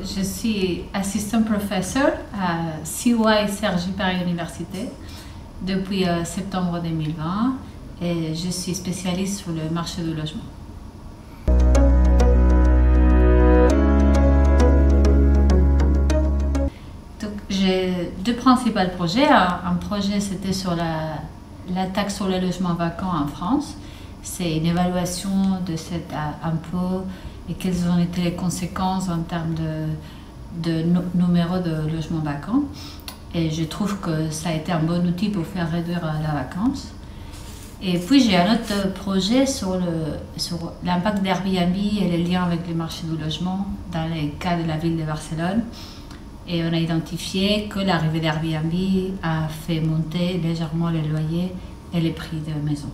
je suis assistant professeur à CY Cergy Paris Université depuis septembre 2020 et je suis spécialiste sur le marché du logement. Donc, j'ai deux principaux projets. Un projet, c'était sur la taxe sur les logements vacants en France. C'est une évaluation de cet impôt et quelles ont été les conséquences en termes de numéro de logements vacants. Et je trouve que ça a été un bon outil pour faire réduire la vacance. Et puis j'ai un autre projet sur l'impact d'Airbnb et les liens avec le marché du logement dans les cas de la ville de Barcelone. Et on a identifié que l'arrivée d'Airbnb a fait monter légèrement les loyers et les prix de maisons.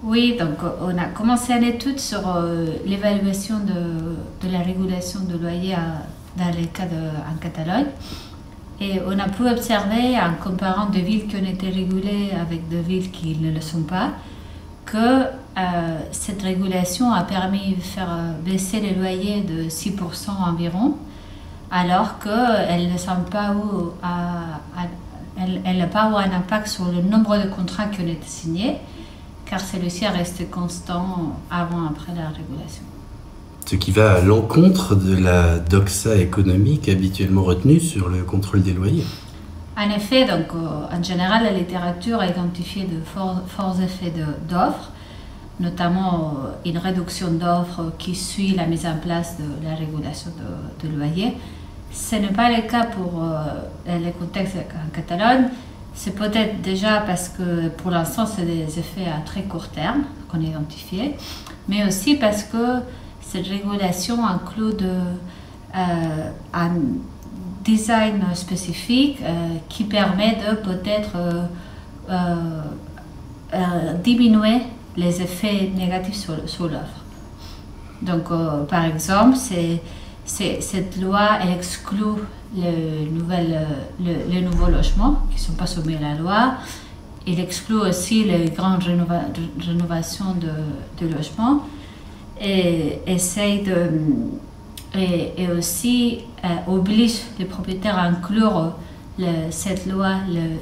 Oui, donc on a commencé une étude sur l'évaluation de la régulation de loyer dans les cas en Catalogne. Et on a pu observer, en comparant des villes qui ont été régulées avec des villes qui ne le sont pas, que cette régulation a permis de faire baisser les loyers de 6% environ, alors qu'elle n'a pas eu un impact sur le nombre de contrats qui ont été signés, car celui-ci est resté constant avant et après la régulation. Ce qui va à l'encontre de la doxa économique habituellement retenue sur le contrôle des loyers. En effet, donc, en général, la littérature a identifié de forts effets d'offres, notamment une réduction d'offres qui suit la mise en place de la régulation de loyer. Ce n'est pas le cas pour les contextes en Catalogne. C'est peut-être déjà parce que pour l'instant, c'est des effets à très court terme qu'on a identifiés, mais aussi parce que cette régulation inclut un design spécifique qui permet de peut-être diminuer les effets négatifs sur l'offre. Donc, par exemple, cette loi elle exclut les nouveaux logements qui ne sont pas soumis à la loi. Il exclut aussi les grandes rénovations de logements et aussi oblige les propriétaires à inclure cette loi,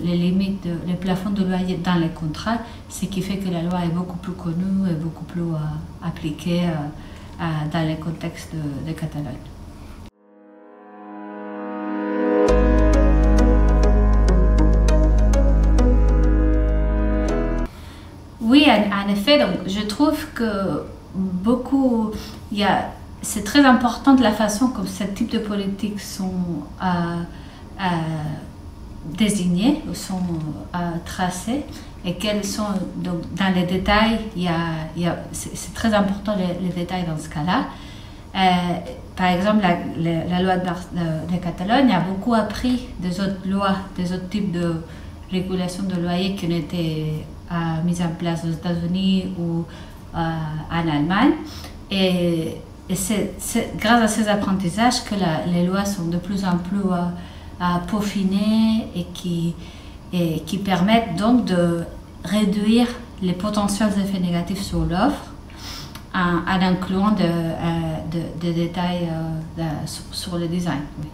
les limites, les plafonds de loyer dans les contrats, ce qui fait que la loi est beaucoup plus connue et beaucoup plus appliquée dans les contextes de Catalogne. Oui, en effet, donc, je trouve que c'est très important de la façon comme ce type de politiques sont désignées ou sont tracées et quelles sont donc, dans les détails. C'est très important les détails dans ce cas-là. Par exemple, la loi de Catalogne a beaucoup appris des autres lois, des autres types de régulation de loyer qui ont été mises en place aux États-Unis ou en Allemagne. Et c'est grâce à ces apprentissages que les lois sont de plus en plus peaufinées et qui permettent donc de réduire les potentiels effets négatifs sur l'offre en incluant des détails sur le design. Oui.